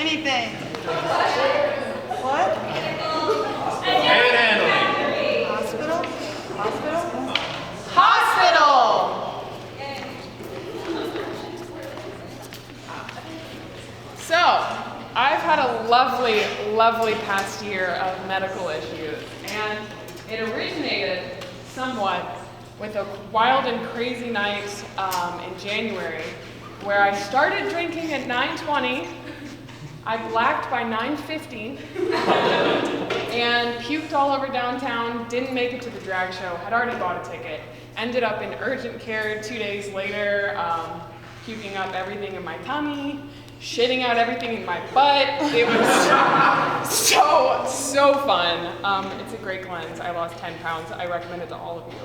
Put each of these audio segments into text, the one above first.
anything. What? Panhandling. Hospital? Hospital? Hospital! So, I've had a lovely, lovely past year of medical issues, and it originated somewhat with a wild and crazy night in January, where I started drinking at 9:20, I blacked by 9:50, and puked all over downtown, didn't make it to the drag show, had already bought a ticket, ended up in urgent care 2 days later, puking up everything in my tummy, shitting out everything in my butt. It was so fun. It's a great cleanse. I lost 10 pounds. I recommend it to all of you.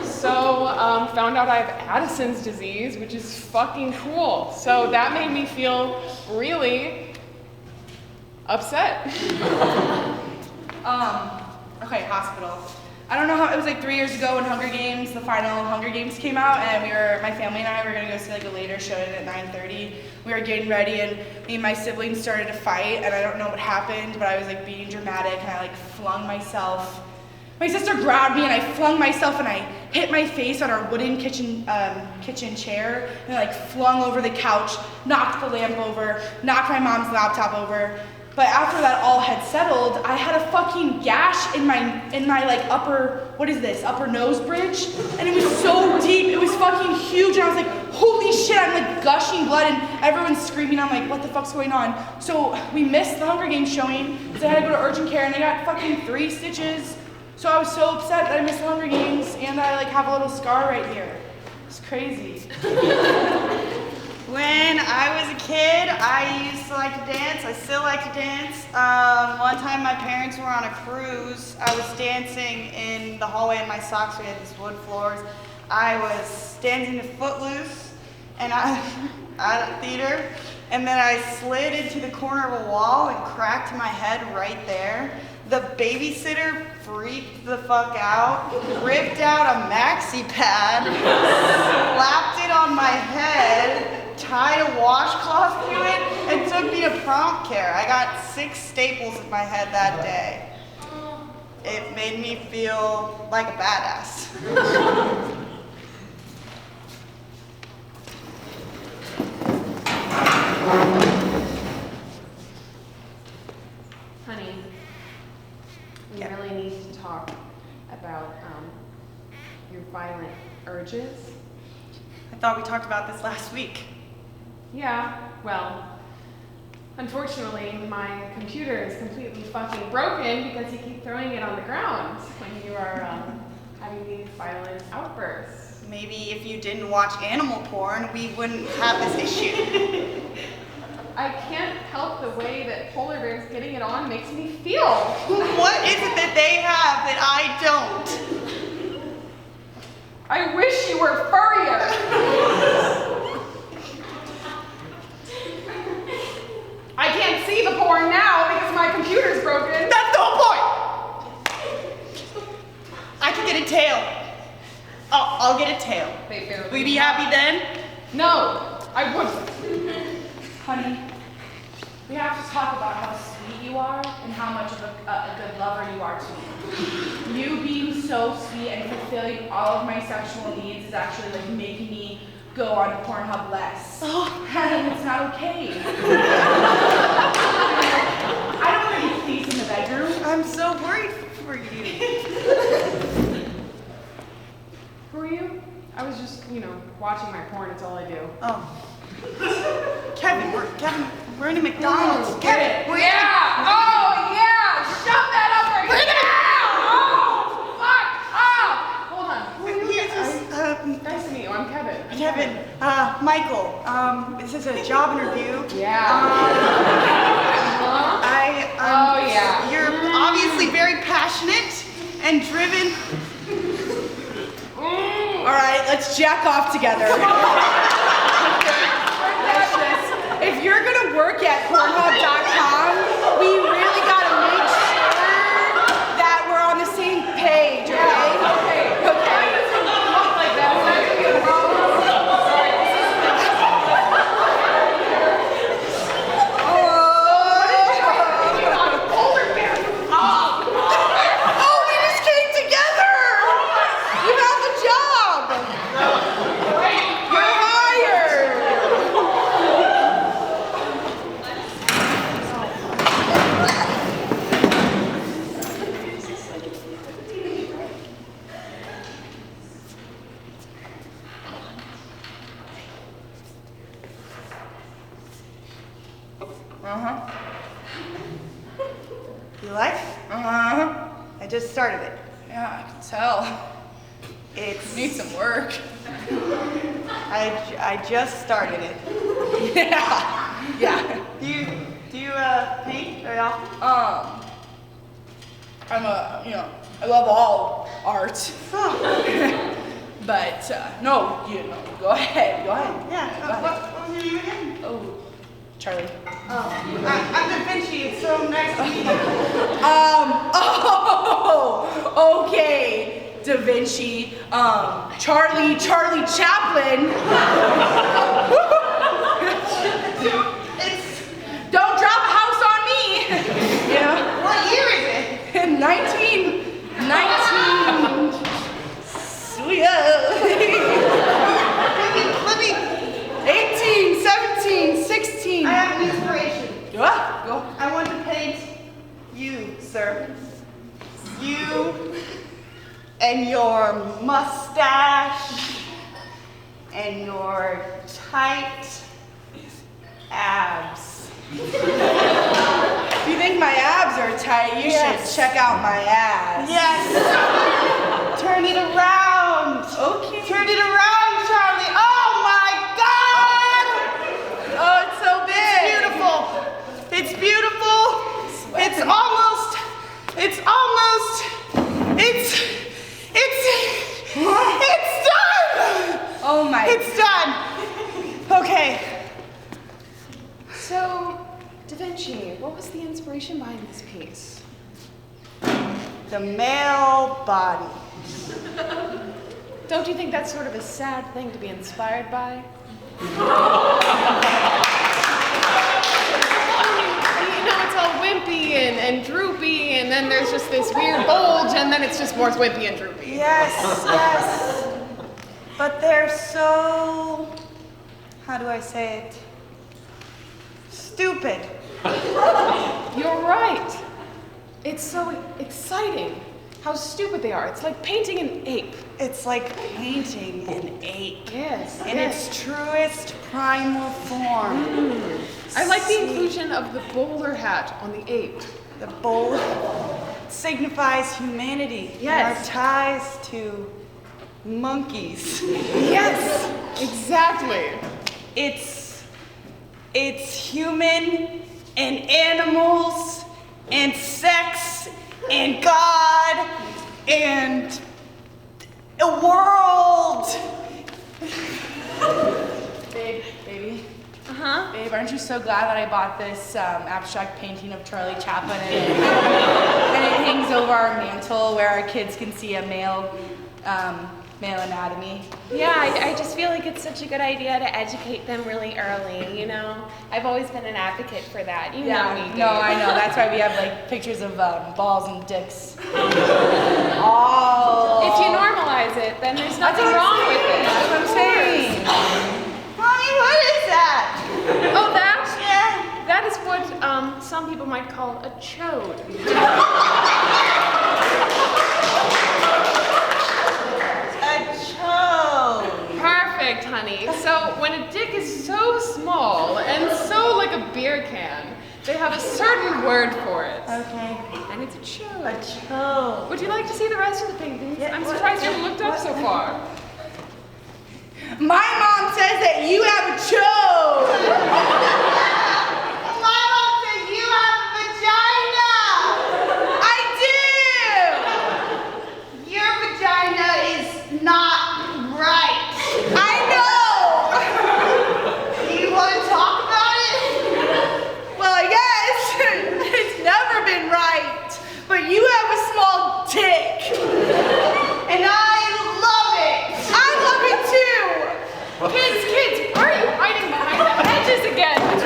So, found out I have Addison's disease, which is fucking cool. So that made me feel really upset. Okay, hospital. I don't know how, it was like 3 years ago when Hunger Games, the final Hunger Games came out, and my family and I were gonna go see like a later show at 9:30. We were getting ready, and me and my siblings started to fight, and I don't know what happened, but I was like being dramatic, and I like flung myself. My sister grabbed me, and I flung myself, and I hit my face on our wooden kitchen chair, and I like flung over the couch, knocked the lamp over, knocked my mom's laptop over. But after that all had settled, I had a fucking gash in my like upper nose bridge, and it was so deep, it was fucking huge, and I was like, holy shit, I'm like gushing blood, and everyone's screaming, I'm like, what the fuck's going on? So we missed the Hunger Games showing, because I had to go to urgent care, and I got fucking 3 stitches. So I was so upset that I missed the Hunger Games, and I like have a little scar right here. It's crazy. When I was a kid, I used to like to dance. I still like to dance. One time my parents were on a cruise. I was dancing in the hallway in my socks. We had these wood floors. I was dancing to Footloose and at a theater. And then I slid into the corner of a wall and cracked my head right there. The babysitter freaked the fuck out, ripped out a maxi pad, slapped it on my head, tied a washcloth to it, and took me to prompt care. I got 6 staples in my head that day. It made me feel like a badass. Honey, we really need to talk about your violent urges. I thought we talked about this last week. Yeah, well, unfortunately, my computer is completely fucking broken because you keep throwing it on the ground when you are having these violent outbursts. Maybe if you didn't watch animal porn, we wouldn't have this issue. I can't help the way that polar bears getting it on makes me feel. What is it that they have that I don't? I wish you were furrier. I can't see the porn now because my computer's broken. That's the whole point! I can get a tail. I'll get a tail. Will you be happy then? No, I wouldn't. Honey, we have to talk about how sweet you are and how much of a good lover you are to me. You being so sweet and fulfilling all of my sexual needs is actually like making me go on Pornhub less. Oh. And it's not okay. I don't want to be pleased in the bedroom. I'm so worried for you. Who are you? I was just, watching my porn. It's all I do. Oh. Kevin, we're in a McDonald's. Kevin, we're Oh, yeah! Shove that up right now! Oh, fuck! Oh! Hold on. Who are you? Nice to meet you. I'm Kevin. Kevin, Michael, this is a job interview. Yeah. You're obviously very passionate and driven. All right, let's jack off together. If you're gonna work at Pornhub.com, we really gotta make sure that we're on the same page, okay? Okay. Like that. Is that gonna be a problem? Sorry. Oh, Uh-huh. You like? Uh-huh. I just started it. Yeah, I can tell. It's. Need some work. I just started it. Yeah. Yeah. Do you paint very often? I love all art. Oh. But, no, go ahead. Yeah. Go ahead. What was your name again? Oh, Charlie. Oh, I'm Da Vinci. It's so nice to meet you. Okay. Da Vinci. Charlie Chaplin. It's. Don't drop a house on me. Yeah. What year is it? 19. Let me. 18, 17, 16. I have an inspiration. Go. I want to paint you, sir. You and your mustache and your tight abs. If you think my abs are tight, you should check out my ass. Yes. Turn it around. Okay. Turn it around, Charlie. Oh my God! Oh, it's so big. It's beautiful. It's almost. It's done. Oh my. It's done. Okay. So, Da Vinci, what was the inspiration behind this piece? The male body. Don't you think that's sort of a sad thing to be inspired by? It's all wimpy and droopy, and then there's just this weird bulge, and then it's just more wimpy and droopy. Yes. But they're so. How do I say it? Stupid. You're right. It's so exciting how stupid they are. It's like painting an ape. It's like painting an ape. Yes. In its truest primal form. I like the inclusion of the bowler hat on the ape. The bowl signifies humanity. Yes. Our ties to monkeys. Yes, exactly. It's human and animals and sex and God and a world. Baby. Uh-huh. Babe, aren't you so glad that I bought this abstract painting of Charlie Chaplin and it hangs over our mantle where our kids can see a male anatomy? Yeah, I just feel like it's such a good idea to educate them really early, I've always been an advocate for that. You know me, Dave. No, I know. That's why we have like pictures of balls and dicks. Oh. If you normalize it, then there's nothing wrong with it. That's what I'm saying. Mommy, what is that? Oh, that? Yeah. That is what some people might call a chode. A chode. Perfect, honey. So when a dick is so small and so like a beer can, they have a certain word for it. Okay. And it's a chode. A chode. Would you like to see the rest of the paintings? Yeah, I'm what- surprised you haven't looked up so far. My mom says that you have a chode. My mom says you have a vagina. I do. Your vagina is not right. I know. Do you want to talk about it? Well, I guess it's never been right. But you have a small dick. And I love it. I love it too. Kids, why are you hiding behind the hedges again? What's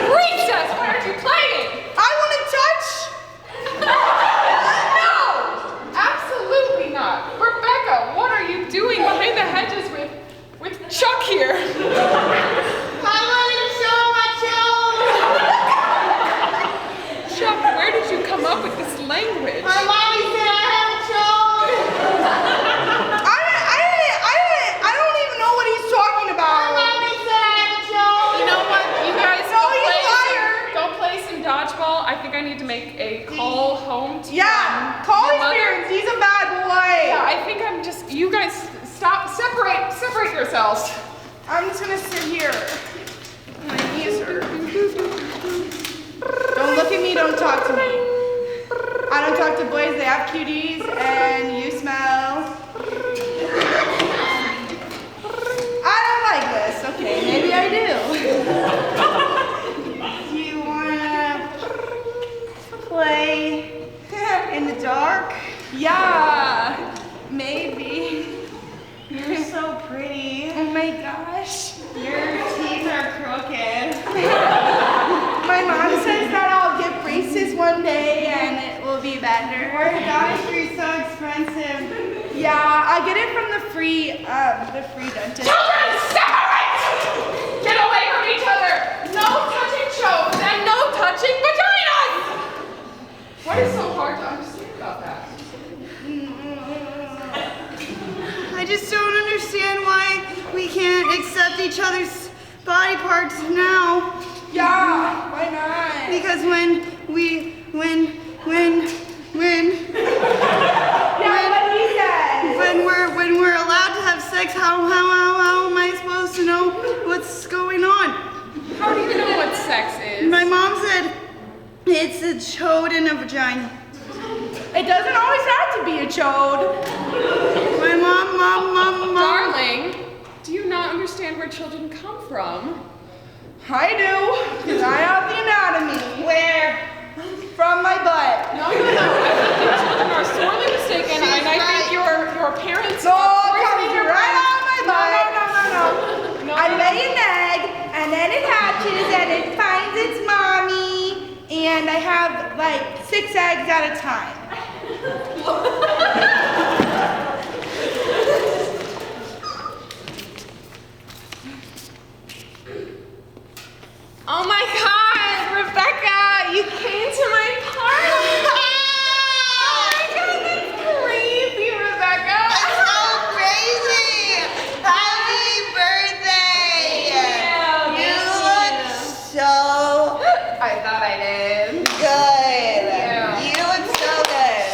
need to make a call home to Yeah, call your mother. experience. He's a bad boy. Yeah, I think I'm just, you guys stop, separate yourselves. I'm just gonna sit here. My knees hurt. Don't look at me, don't talk to me. I don't talk to boys, they have cuties, and you smell. I don't like this. Okay, maybe I do. Do you wanna play in the dark? Yeah, maybe. You're so pretty. Oh my gosh. Your teeth are crooked. My mom says that I'll get braces one day and it will be better. Orthodonty's so expensive. Yeah, I get it from the free dentist. Children, separate! Get away from each other! No touching shows and no touching vaginas! What is so hard to understand about that? I just don't understand why we can't accept each other's body parts now. Yeah, why not? Because when we're allowed to have sex, how am I supposed to know what's going on? How do you know what sex is? My mom said it's a chode and a vagina. It doesn't always have to be a chode. My mom. Darling, do you not understand where children come from? I do, because I have the anatomy. Where? From my butt. No. I think children are sorely mistaken, and I think your parents No, are it comes poisoning your right brain. out of my butt. No, I lay an egg, and then it hatches, and it finds its mommy, and I have like 6 eggs at a time. Oh my God, Rebecca, you came to my party. Oh my God, that's crazy, Rebecca. So crazy! Happy birthday! Yeah, You thank look so I thought I did. good. Yeah. You look so good.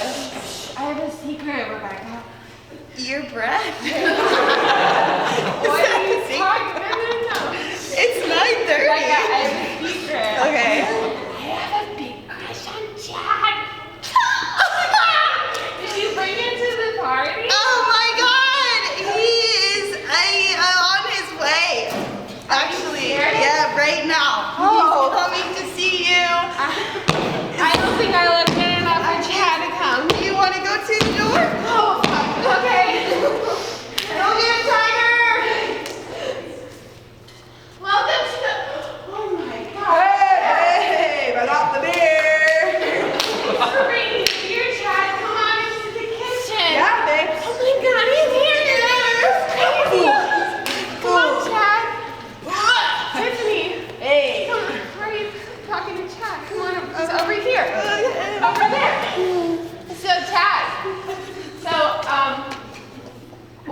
I have a secret, Rebecca. Your breath. What are you talking about? It's 9:30. Rebecca, I have a secret. Okay. I have a big crush on Chad. Did you bring him to the party? Oh my God! He is on his way. Actually, yeah, right now. He's coming to see you. I don't think I look good enough for Chad to come. Do you want to go to the door? Oh, okay. Go get Tiger. Welcome to the... Oh my God. Hey, but not the beer. Thanks for bringing me here, Chad. Come on into the kitchen. Yeah, babe. Oh my God, he's here. That's crazy. Come on, Chad. Tiffany. Hey. Come on. Why are you talking to Chad? Come on, he's over here. Over there. So, Chad.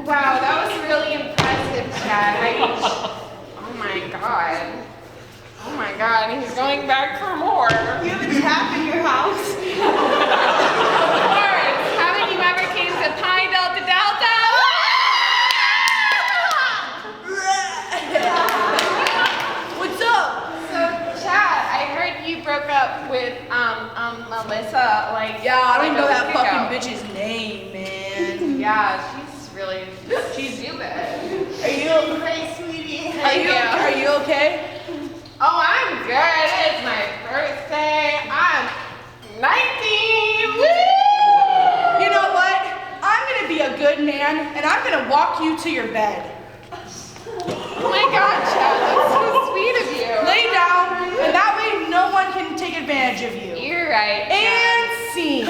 Wow, that was really impressive, Chad. Oh my God. Oh my God, he's going back for more. You have a tap in your house. Of course. Haven't you ever came to Pi Delta Delta? What's up? So, Chad, I heard you broke up with Melissa like Yeah, I don't even know like a that week fucking ago. bitch's name, man. Yeah, she's stupid. Are you? Hey, sweetie. Are you okay? Oh, I'm good. It's my birthday. I'm 19. Woo! You know what? I'm gonna be a good man, and I'm gonna walk you to your bed. Oh my God, Chad, that's so sweet of you. Lay down, and that way no one can take advantage of you. You're right. And scene.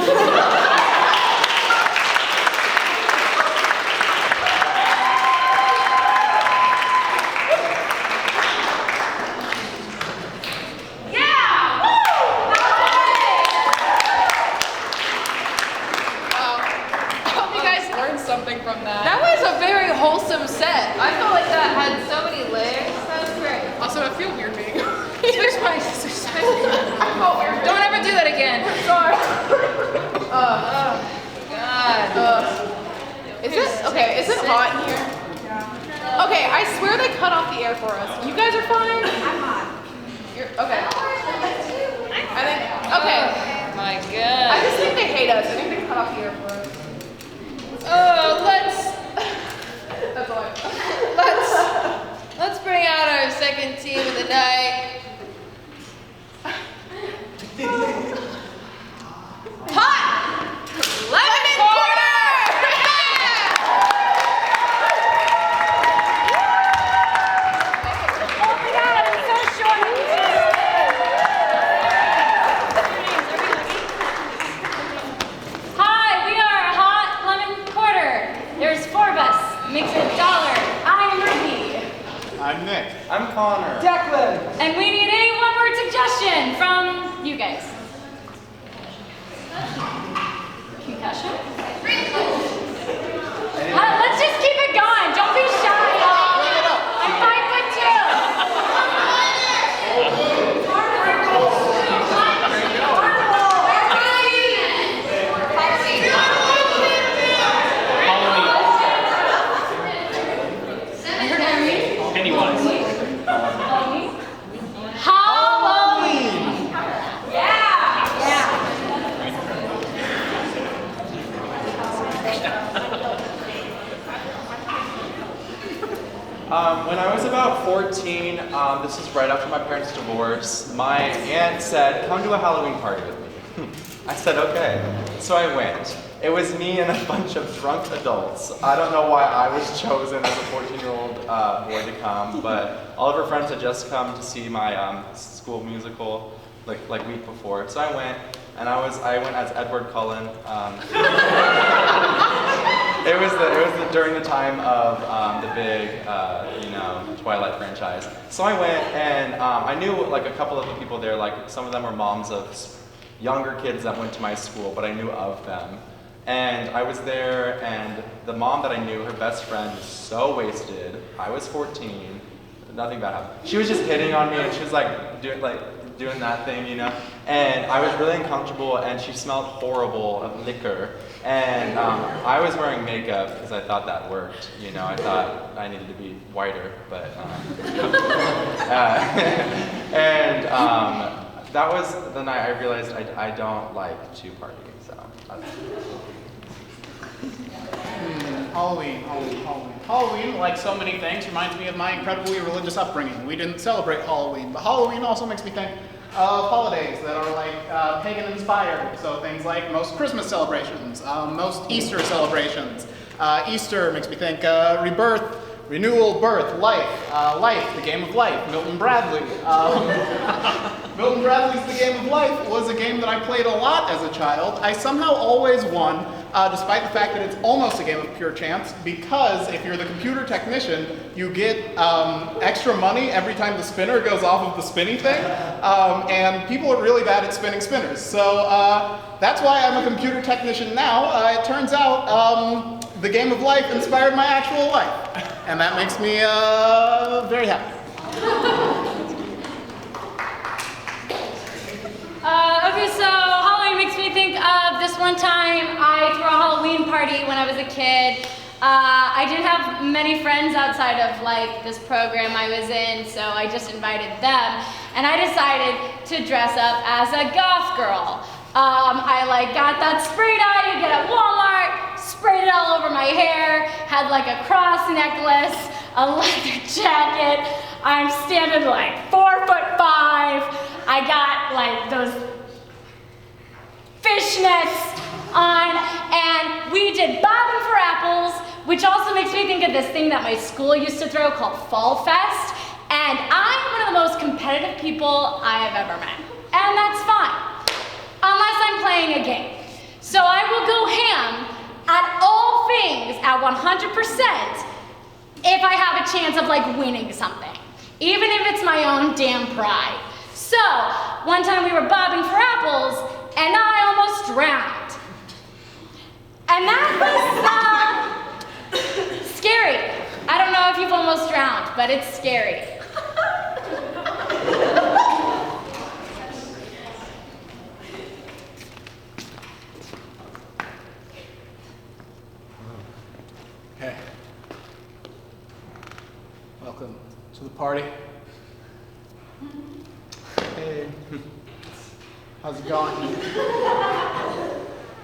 Yeah! Woo! Wow. I hope you guys learned something from that. That was a very wholesome set. I felt like that had so many layers. That was great. Also, I feel weird being. Switch my exercise. I felt weird. Don't ever do that again. Is it hot in here? Okay, I swear they cut off the air for us. You guys are fine? I'm hot. You're, okay. I think, okay. My I God. just think they hate us. I think they cut off the air for us. Oh, That's all I let's bring out our second team of the night. Hot! Lemon quarter! Oh my God, I'm so short. Hi, we are Hot Lemon Quarter. There's 4 of us. Makes it $1. I'm Ruby. I'm Nick. I'm Connor. And we need a one-word suggestion from you guys. Concussion? Let's just keep it going. Don't be shy, y'all. I'm 5'2". Pennywise. Halloween. Yeah. When I was about 14, this is right after my parents' divorce, my aunt said, come to a Halloween party with me. I said, okay. So I went. It was me and a bunch of drunk adults. I don't know why I was chosen as a 14-year-old boy to come, but all of her friends had just come to see my school musical like week before. So I went, and I went as Edward Cullen. It was during the time of the big, Twilight franchise. So I went, and I knew like a couple of the people there. Like some of them were moms of younger kids that went to my school, but I knew of them. And I was there, and the mom that I knew, her best friend, was so wasted. I was 14. Nothing bad happened. She was just hitting on me, and she was doing that thing, And I was really uncomfortable, and she smelled horrible of liquor. And I was wearing makeup because I thought that worked. I thought I needed to be whiter, but that was the night I realized I don't like to party. So Halloween, like so many things, reminds me of my incredibly religious upbringing. We didn't celebrate Halloween, but Halloween also makes me think of holidays that are like pagan inspired. So things like most Christmas celebrations, most Easter celebrations. Easter makes me think rebirth, renewal, birth, life, the game of life, Milton Bradley. Milton Bradley's The Game of Life was a game that I played a lot as a child. I somehow always won, despite the fact that it's almost a game of pure chance, because if you're the computer technician, you get extra money every time the spinner goes off of the spinny thing, and people are really bad at spinning spinners. So that's why I'm a computer technician now. It turns out The Game of Life inspired my actual life, and that makes me very happy. Okay, so Halloween makes me think of this one time I threw a Halloween party when I was a kid. I didn't have many friends outside of like this program I was in, so I just invited them, and I decided to dress up as a goth girl. I got that spray dye you get at Walmart, sprayed it all over my hair, had like a cross necklace, a leather jacket. I'm standing like 4'5". I got like those fishnets on, and we did bobbing for apples, which also makes me think of this thing that my school used to throw called Fall Fest. And I'm one of the most competitive people I have ever met, and that's fine, unless I'm playing a game. So I will go ham at all things at 100% if I have a chance of like winning something, even if it's my own damn pride. So one time we were bobbing for apples, and I almost drowned. And that was scary. I don't know if you've almost drowned, but it's scary. Okay. party. Hey. How's it going?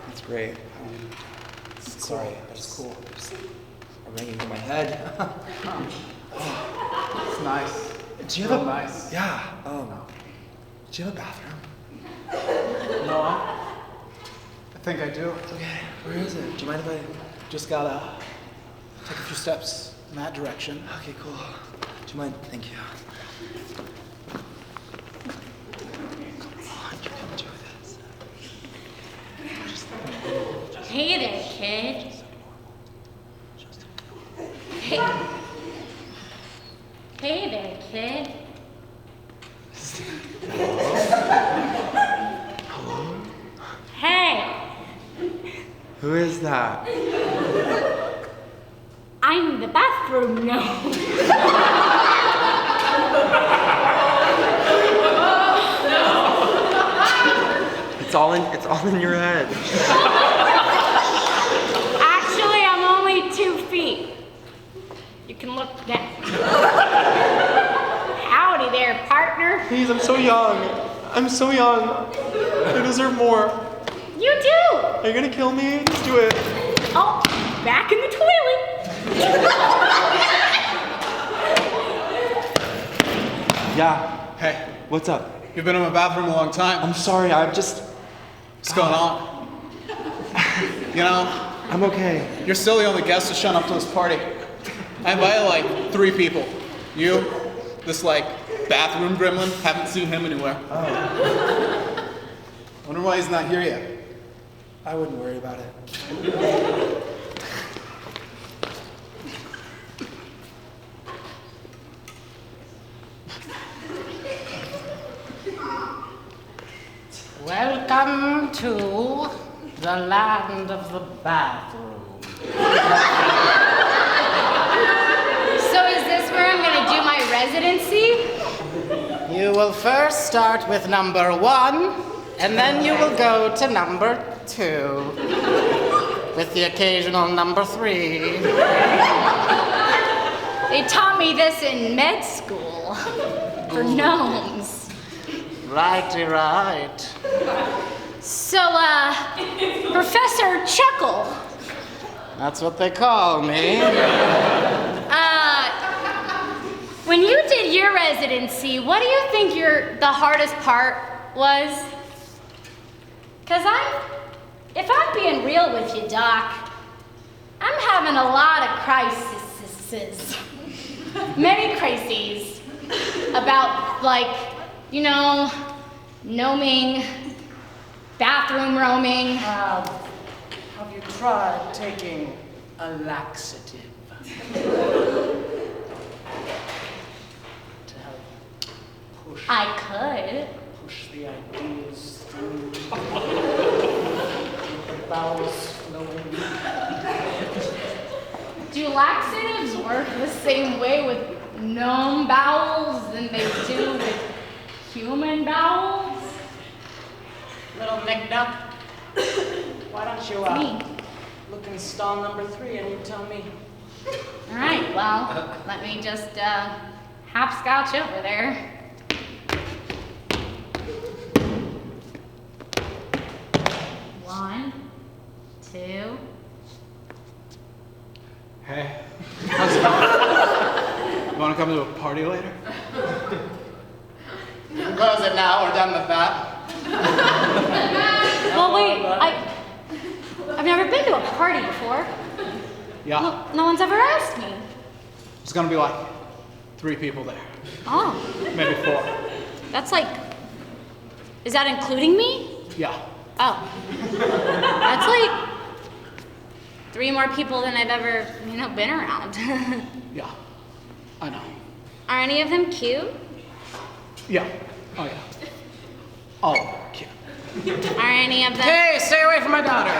That's great. Sorry, That's cool. a ringing in my head. It's nice. Do you have Real a nice. Yeah. Do you have a bathroom? No, I think I do. Okay. Where is it? Do you mind if I? Just gotta take a few steps in that direction. Okay, cool. Do you mind? Thank you. Come on, you can do this. Hey there, kid. Hey. Hey there, kid. Hey, Who is that? I'm the bathroom gnome. It's all in your head. Actually, I'm only 2 feet. You can look down. Howdy there, partner. Please, I'm so young. I'm so young. I deserve more. You do. Are you gonna kill me? Just do it. Oh, back in the toilet. Yeah. Hey, What's up? you've been in my bathroom a long time. I'm sorry. What's going on? You know, I'm okay. you're still the only guest to show up to this party. I invited like 3 people. You, this like bathroom gremlin, haven't seen him anywhere. Oh. Wonder why he's not here yet. I wouldn't worry about it. Welcome to the land of the bathroom. So is this where I'm gonna do my residency? You will first start with number 1, and then you will go to number 2, with the occasional number 3. They taught me this in med school for gnomes. Righty right. So, Professor Chuckle, That's what they call me. when you did your residency, what do you think the hardest part was? Cause if I'm being real with you, Doc, I'm having a lot of crises, many crises about gnoming, bathroom roaming. Have you tried taking a laxative? To help push I could. the ideas through. Keep the bowels flowing. Do laxatives work the same way with gnome bowels than they do with human bowels? Little McDuck, why don't you Me. look in stall number 3 and you tell me? All right, well, let me just hopscotch over there. One, 2. Hey, how's it going? You wanna come to a party later? Close it now, we're done with that. Well, wait, I've never been to a party before. Yeah, No one's ever asked me. there's gonna be like 3 people there, Oh, maybe 4. that's like, is that including me? Yeah, Oh, that's like 3 more people than I've ever, been around. yeah, I know. Are any of them cute? Yeah, oh yeah. All cute. Are any of them? Hey, stay away from my daughter.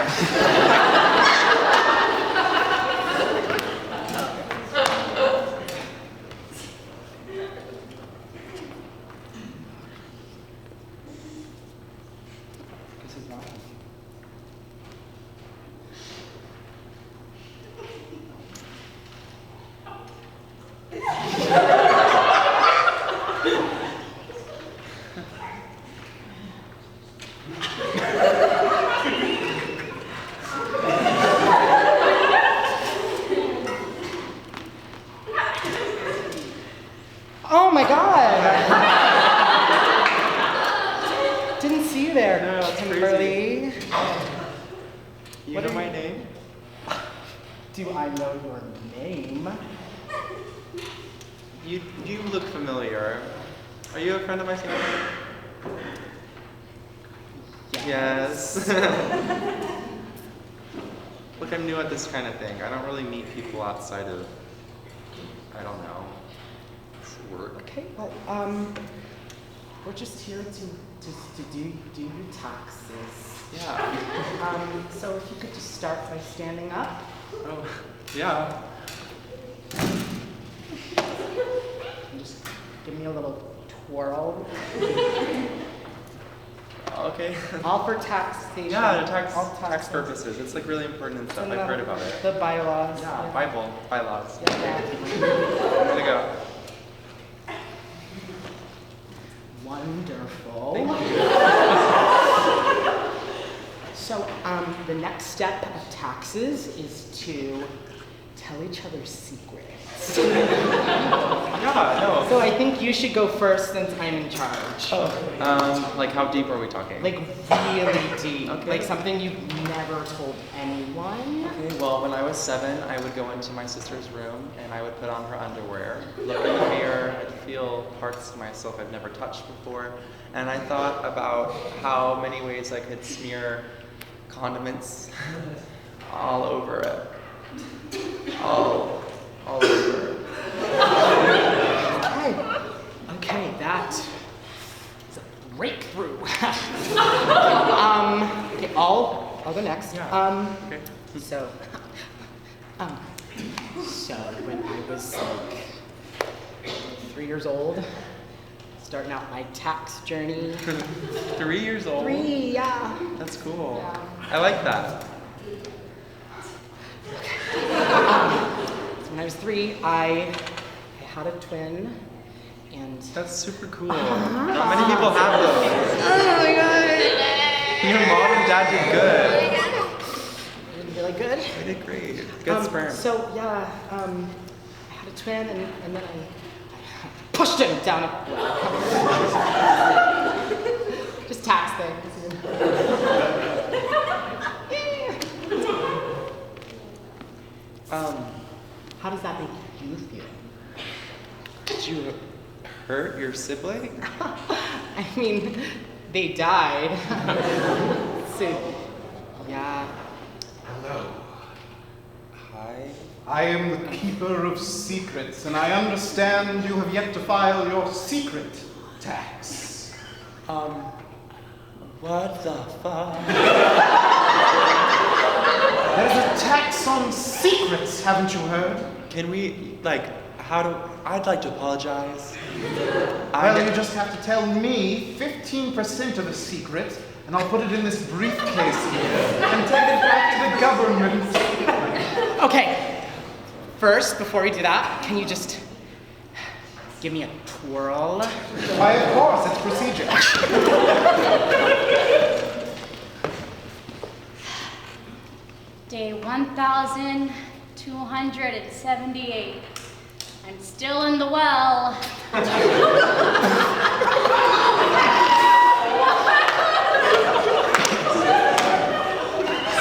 Oh my God! Didn't see you there, No, it's Kimberly. You What know are my you- name? Do I know your name? You look familiar. Are you a friend of my family? Yes. Look, I'm new at this kind of thing. I don't really meet people outside of, I don't know, work. Okay, well, we're just here to do your taxes. Yeah. So if you could just start by standing up. Oh, yeah. And just give me a little twirl. Okay. All for taxation. Yeah, All tax taxes. purposes. It's like really important and stuff. And I've heard about it. The bylaws. Yeah, bylaws. Yeah. Way to go. Wonderful. So, the next step of taxes is to tell each other secrets. Yeah, no. So I think you should go first since I'm in charge. Like how deep are we talking? Like really deep. Okay. Like something you've never told anyone. Okay, well, when I was 7, I would go into my sister's room and I would put on her underwear, look in the mirror, I'd feel parts of myself I've never touched before, and I thought about how many ways I could smear condiments all over it. All over it. Okay, that is a breakthrough. Okay, I'll go next. Yeah. Okay. So when I was like 3 years old, starting out my tax journey. 3 years old? 3, yeah. That's cool. Yeah. I like that. So when I was 3, I had a twin, and That's super cool. Not many people have those. oh my god, Your mom and dad did good. I did really good. They did great. Good sperm. So yeah, I had a twin, and then I pushed him down a well. Just tax things. How does that make you feel? Did you hurt your sibling? I mean, they died. So, yeah. Hello. Hi. I am the keeper of secrets, and I understand you have yet to file your secret tax. What the fuck? There's a tax on secrets, haven't you heard? Can we, like, I'd like to apologize. Well, you just have to tell me 15% of a secret, and I'll put it in this briefcase here, and take it back to the government. Okay. First, before we do that, can you just give me a twirl? Why, of course, it's procedure. Day 1,278. I'm still in the well.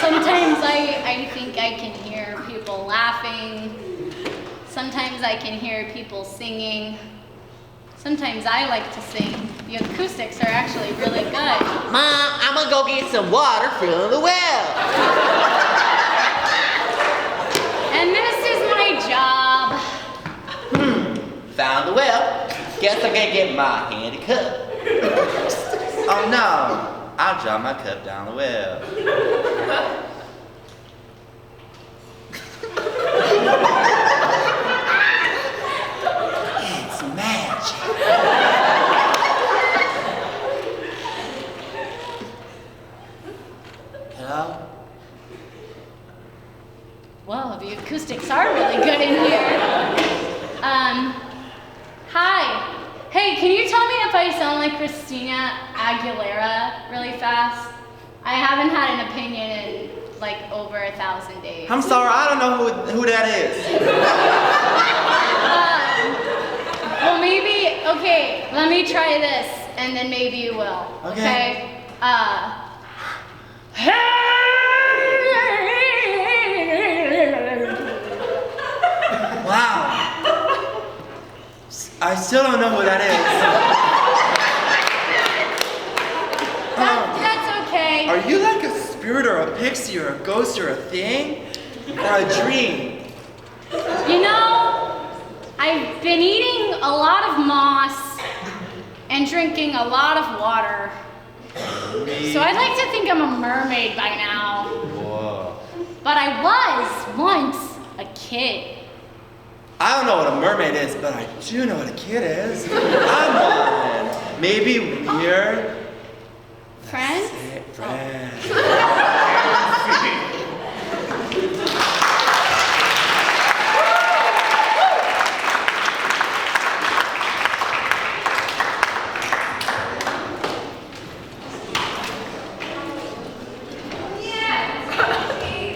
Sometimes I think I can hear people laughing. Sometimes I can hear people singing. Sometimes I like to sing. The acoustics are actually really good. Mom, I'm gonna go get some water from the well. And this is my job. Found the well. Guess I gotta get my handy cup. Oh no, I'll drop my cup down the well. It's magic. Hello? Well, the acoustics are really good in here. Hi. Hey, can you tell me if I sound like Christina Aguilera really fast. I haven't had an opinion in like over 1,000 days. I'm sorry, I don't know who that is. Well, maybe, okay, let me try this, and then maybe you will. Okay. Wow. I still don't know who that is. That's okay. Are you like a spirit or a pixie or a ghost or a thing? Or a dream? You know, I've been eating a lot of moss and drinking a lot of water. So I'd like to think I'm a mermaid by now. Whoa. But I was once a kid. I don't know what a mermaid is, but I do know what a kid is. I'm one. Maybe we're Friends? friends.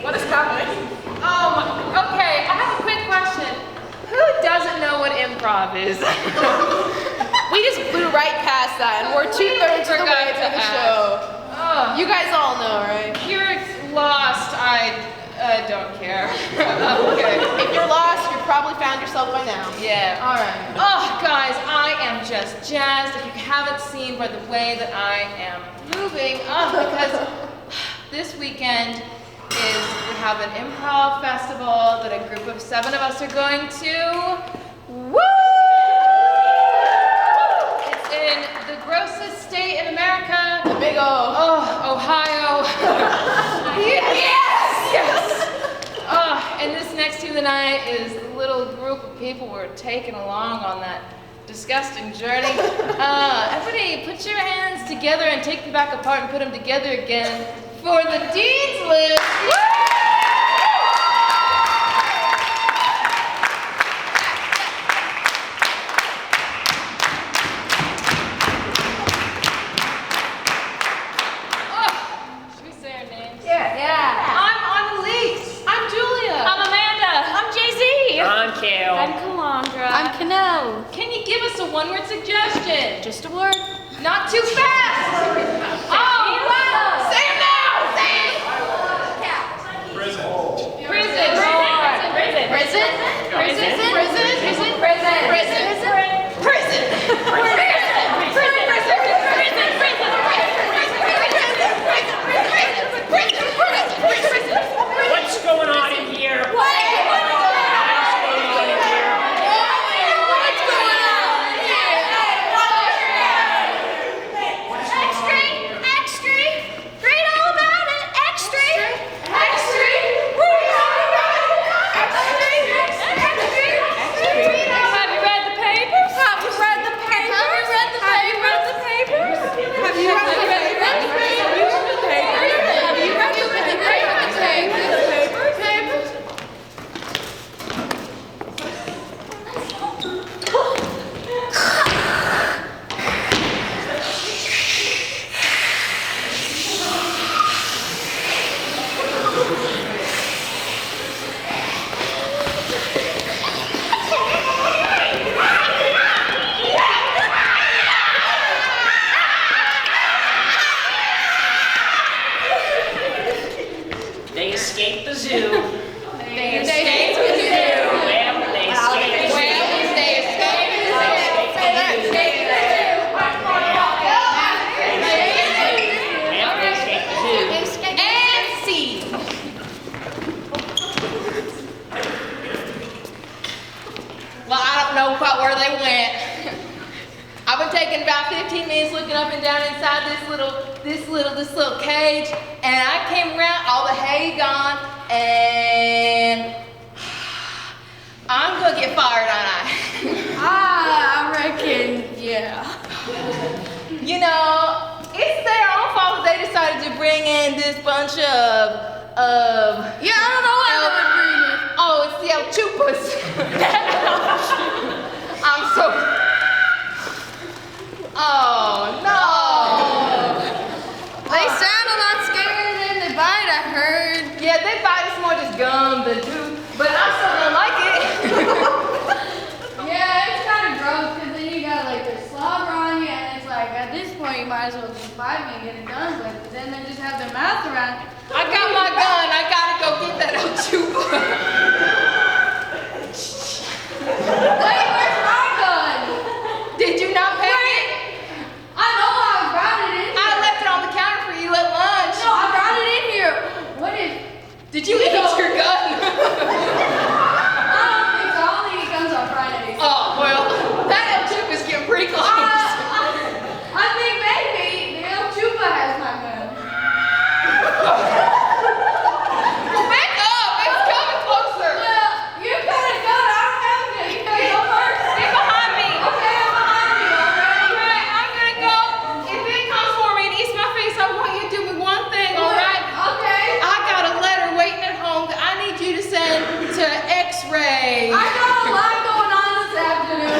What is happening? Okay, I have a quick question. Who doesn't know what improv is? We just blew right past that, and we're 2/3 of the way through the show. Oh, You guys all know, right? you're lost. I don't care. Okay. If you're lost, you probably found yourself by now. Yeah. All right. Oh, guys, I am just jazzed. If you haven't seen by the way that I am moving, because this weekend we have an improv festival that a group of 7 of us are going to. Woo! It's in the grossest state in America. The big O. Oh, Ohio. Yes! Oh, and this next team tonight is the little group of people we're taking along on that disgusting journey. Everybody put your hands together and take them back apart and put them together again for the Dean's List. Should we say our names? Yeah. I'm Annalise. I'm Julia. I'm Amanda. I'm Jay-Z. I'm Kale. I'm Kalandra. I'm Cano. Can you give us a one-word suggestion? Just a word. Not too fast. Oh, wow. Say it now. Say it. Prison. Prison. Prison. Prison. Prison. What's going on in here? They escaped the zoo. They escaped the zoo. Well, they escaped the zoo. Well, they escaped the zoo. And scene. Well, I don't know quite where they went. I've been taking about 15 minutes looking up and down inside this little cage, and I came around, all the hay gone, and I'm gonna get fired, aren't I? I reckon, yeah. You know, it's their own fault that they decided to bring in this bunch of Yeah, I don't know why they would bring it. oh, it's the El Chupas. I'm so. Oh no! They Yeah, they bite us more just gum than tooth, but I'm still gonna like it. Yeah, it's kind of gross because then you got like their slobber on you, and it's like at this point you might as well just bite me and get it done with. But then they just have their mouth around you. I got my gun. I gotta go get that El Chupa. Wait, where's my gun? Did you not pack it? I know I brought it in here. I left it on the counter for you at lunch. No, I brought it in here. What is? Did you eat your gun? I don't think so. I only eat guns on Fridays. Oh, well, that El Chupa's getting pretty close. I think maybe the El Chupa has my gun. Well, back up. It's coming closer. Well, you got a gun. I don't have a gun. You gotta go first. Get behind me. Okay, I'm behind you. Alright. Alright, I'm gonna go. If it comes for me and eats my face, I want you to do me one thing, alright? Okay. I got a letter waiting at home that I need you to send to X-Ray. I got a lot going on this afternoon.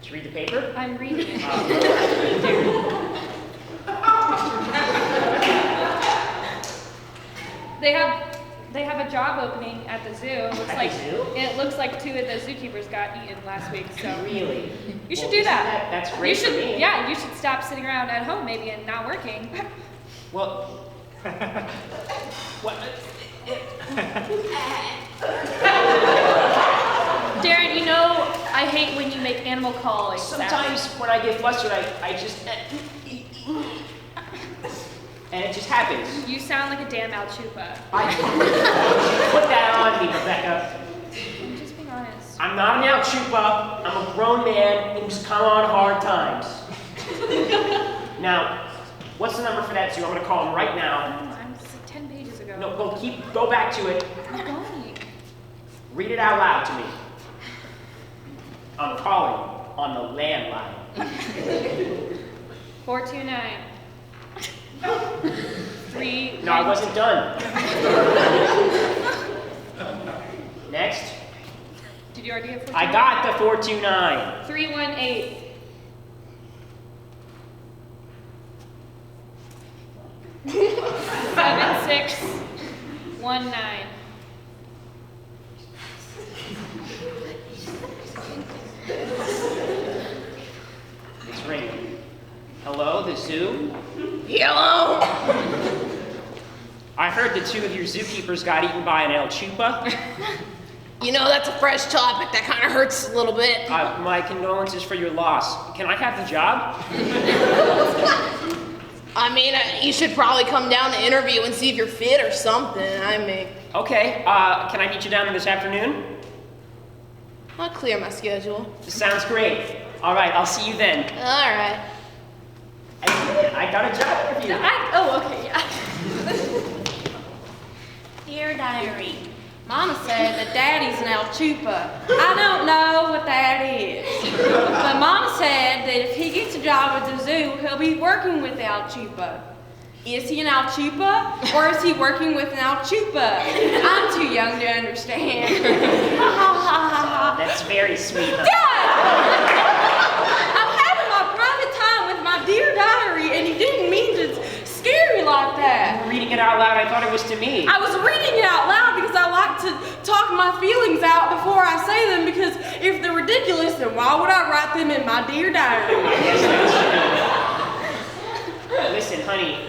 Did you read the paper? I'm reading it. They have a job opening at the zoo. It looks like 2 of the zookeepers got eaten last week. So Really? you should Well, do isn't that. That's great You should, for me. yeah. You should stop sitting around at home maybe and not working. Well, what? Darren, you know I hate when you make animal calling. Sometimes when I get flustered, I just and it just happens. You sound like a damn El Chupa. Put that on me, Rebecca. I'm just being honest. I'm not an El Chupa. I'm a grown man who's come on hard times. Now, what's the number for that zoo? I'm gonna call him right now. I'm just like 10 pages ago. No, go back to it. I'm going. Read it out loud to me. I'm calling on the landline. 429. 3. No, I wasn't done. Next. Did you already have 429? I got the 429. 318. Seven, 6, 1, 9. It's ringing. Hello, the zoo? Hello? I heard the 2 of your zookeepers got eaten by an El Chupa. You know, that's a fresh topic. That kind of hurts a little bit. My condolences for your loss. Can I have the job? I mean, you should probably come down to interview and see if you're fit or something. I mean, Okay, can I meet you down there this afternoon? I'll clear my schedule. Sounds great. All right, I'll see you then. All right. I did it. I got a job interview. Oh, okay, yeah. Dear Diary, Mama said that Daddy's an El Chupa. I don't know what that is. But Mama said that if he gets a job at the zoo, he'll be working with the El Chupa. Is he an El Chupa, or is he working with an El Chupa? I'm too young to understand. That's very sweet. Dad! I'm having my private time with my dear diary, and he didn't mean to scare me like that. Reading it out loud, I thought it was to me. I was reading it out loud because I like to talk my feelings out before I say them, because if they're ridiculous, then why would I write them in my dear diary? Listen, honey.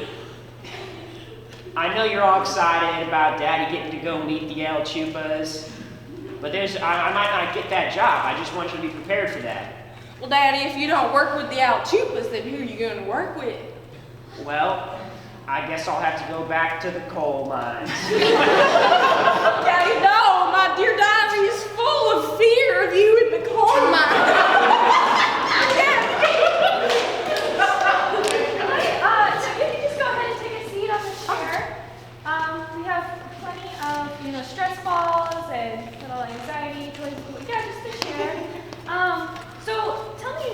I know you're all excited about Daddy getting to go meet the El Chupas, but I might not get that job. I just want you to be prepared for that. Well, Daddy, if you don't work with the El Chupas, then who are you going to work with? Well, I guess I'll have to go back to the coal mines. Daddy, no, my dear diary is full of fear of you in the coal mine. So you can just go ahead and take a seat on the chair. We have plenty of, stress balls and little anxiety toys. Yeah, just the chair. So tell me,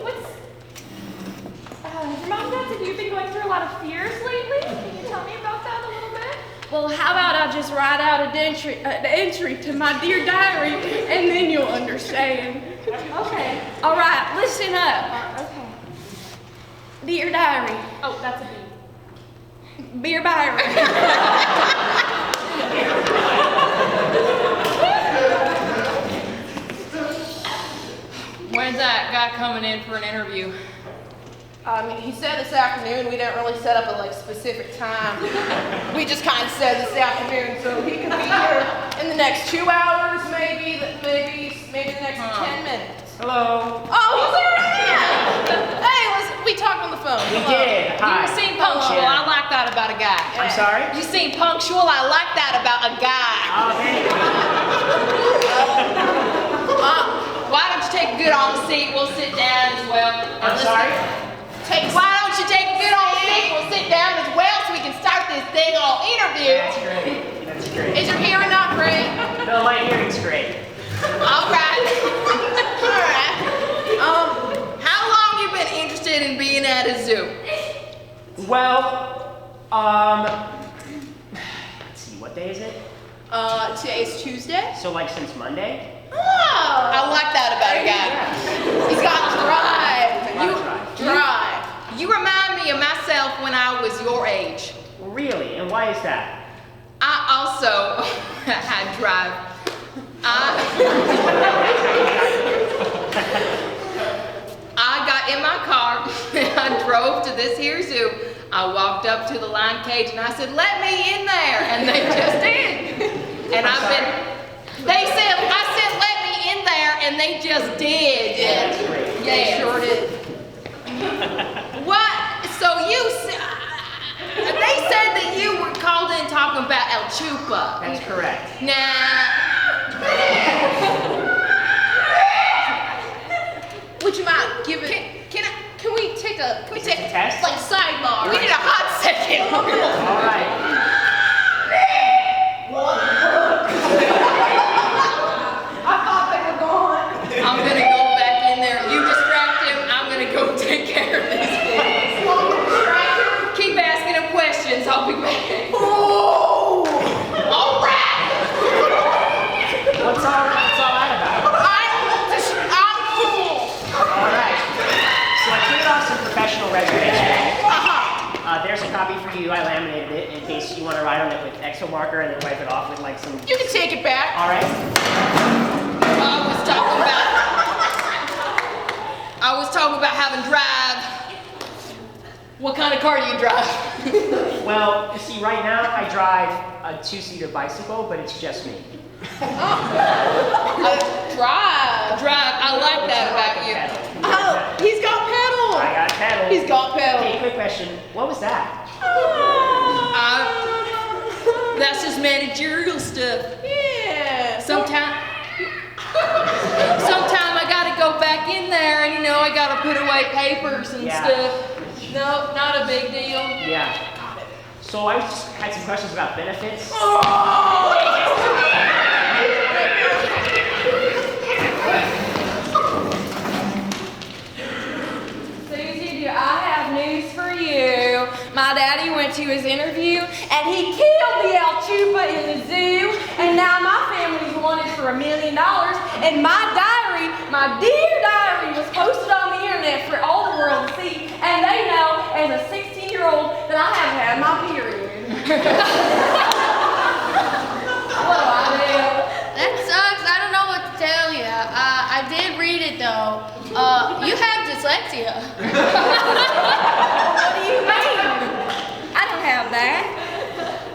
your mom and dad said you've been going through a lot of fears lately. Can you tell me about that a little bit? Well, how about I just write out an entry to my dear diary, and then you'll understand. Okay. All right, listen up. Okay. Dear diary. Oh, that's a B. Beer diary. When's that guy coming in for an interview? He said this afternoon. We didn't really set up a specific time. We just kind of said this afternoon, so he could be here in the next 2 hours, maybe the next 10 minutes. Hello. Oh, he's here right now. Hey, listen, we talked on the phone. We Hello. did. Hi. You seem punctual. Yeah. I like that about a guy. I'm sorry? You seem punctual. I like that about a guy. Oh, thank you. Why don't you take a good old seat? We'll sit down as well. I'm sorry? Why don't you take a good old seat? We'll sit down as well so we can start this big old interview. That's great. That's great. Is your hearing not great? No, my hearing's great. All right. All right. How long you been interested in being at a zoo? Well, let's see, what day is it? Today's Tuesday. So like since Monday? Oh, I like that about a guy. he's got drive. A lot of drive. Drive. You remind me of myself when I was your age. Really? And why is that? I also had drive. I got in my car and I drove to this here zoo. I walked up to the lion cage and I said, "Let me in there," and they just did. And I said, "Let me in there," and they just did. That's great. Yeah, sure did. What? So they said that you were called in talking about El Chupa. That's correct. Would you mind giving? Can we take a test? like sidebar? We need a hot second. All right. I thought they were gone. I'm gonna go back in there. You distract him. I'm gonna go take care of this thing. Keep asking him questions. I'll be back. Oh! All right. What's all that about? I'm cool. All right. So I printed off some professional resumes. There's a copy for you. I laminated it in case you want to write on it with Exo marker and then wipe it off with like some. You can take it back. All right. I was talking about having drive. What kind of car do you drive? Well, you see, right now I drive a 2-seater bicycle, but it's just me. Drive. I like that about you. Oh, he's got pedal. I got pedal. He's got pedal. Hey, quick question. What was that? That's just managerial stuff. Yeah. Sometime I gotta go back in there and I gotta put away papers and stuff. No, not a big deal. Yeah. So I just had some questions about benefits. Susie, do I have news for you? My daddy went to his interview and he killed the El Chupa in the zoo, and now my family's wanted for $1 million. And my diary, my dear diary, was posted on the internet for all the world to see, and they know as a 16-year-old that I haven't had my period. What do I do? That sucks. I don't know what to tell you. I did read it though. You have dyslexia. What do you mean? I don't have that.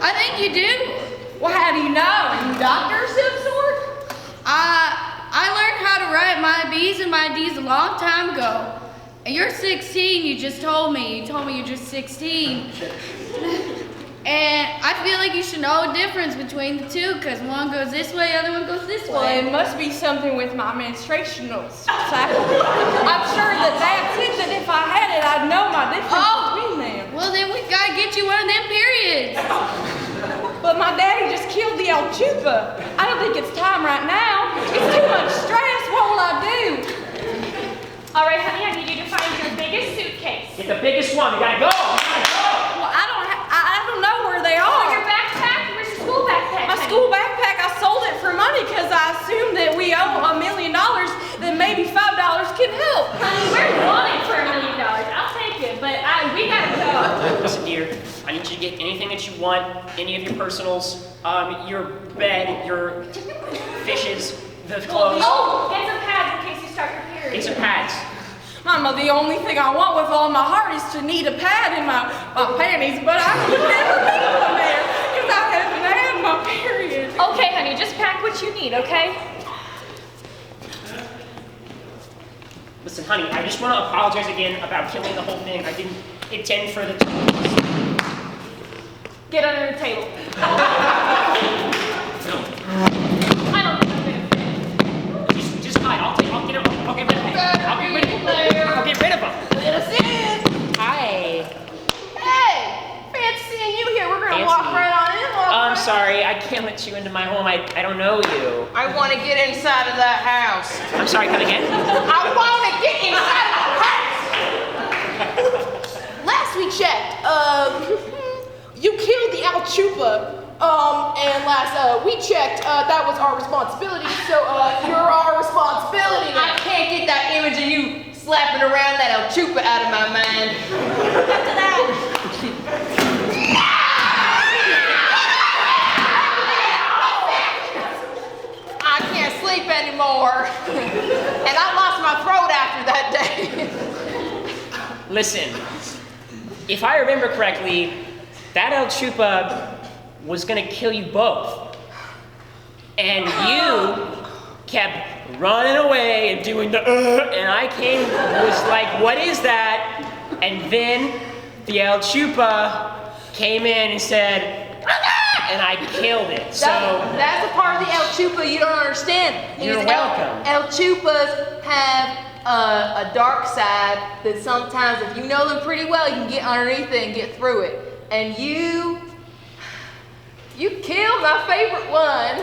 I think you do. Well, how do you know? Are you a doctor of some sort? I learned how to write my B's and my D's a long time ago. And you're 16, you just told me. You told me you're just 16. And I feel like you should know a difference between the two, because one goes this way, the other one goes this Well, way. it must be something with my menstruational cycle. I'm sure that's it, that if I had it, I'd know my difference between them. Well, then we gotta get you one of them periods. But my daddy just killed the El Chupa. I don't think it's time right now. It's too much stress. What will I do? All right, honey, I need you to find your biggest suitcase. Get the biggest one. We gotta go. We gotta go. Well, I don't know where they Oh, are. your backpack? get anything that you want, any of your personals, your bed, your fishes, the clothes. Oh, get some pads in case you start your period. Get some pads. Mama, the only thing I want with all my heart is to need a pad in my panties, but I would never need one there because I haven't had my period. Okay, honey, just pack what you need, okay? Listen, honey, I just want to apologize again about killing the whole thing. I didn't intend for the... Get under the table. I don't think I'm gonna fit. Just hide. I'll get rid of him. I'll get rid of him. I'll get rid of him. Let us in. Hi. Hey, fancy seeing you here. We're gonna Fancy. walk right on in. I'm sorry, I can't let you into my home. I don't know you. I want to get inside of that house. I'm sorry, come again? I want to get inside of the house. Last we checked, you killed the Al Chupa. And last we checked, that was our responsibility. So you're our responsibility now. I can't get that image of you slapping around that El Chupa out of my mind. After that. I can't sleep anymore. And I lost my throat after that day. Listen, if I remember correctly, that El Chupa was gonna kill you both. And you kept running away and doing the and I was like, what is that? And then the El Chupa came in and said, and I killed it. So that's a part of the El Chupa you don't understand. You're welcome. El Chupas have a dark side that sometimes, if you know them pretty well, you can get underneath it and get through it. And you killed my favorite one.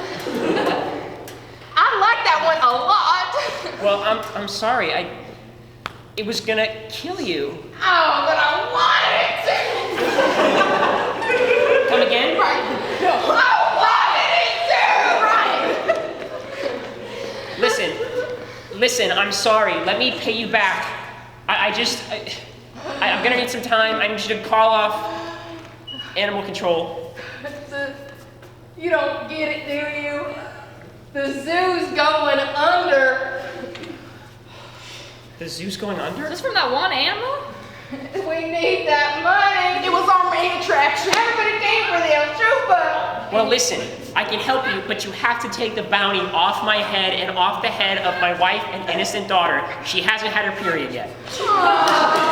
I like that one a lot. well, I'm sorry. It was gonna kill you. Oh, but I wanted it to. Come again? Right. No. I wanted it to. Right. Listen, I'm sorry. Let me pay you back. I'm gonna need some time. I need you to call off animal control. You don't get it, do you? The zoo's going under. The zoo's going under? Just from that one animal? We need that money. It was our main attraction. Everybody came for the El Chupa. Well, listen, I can help you, but you have to take the bounty off my head and off the head of my wife and innocent daughter. She hasn't had her period yet. Oh.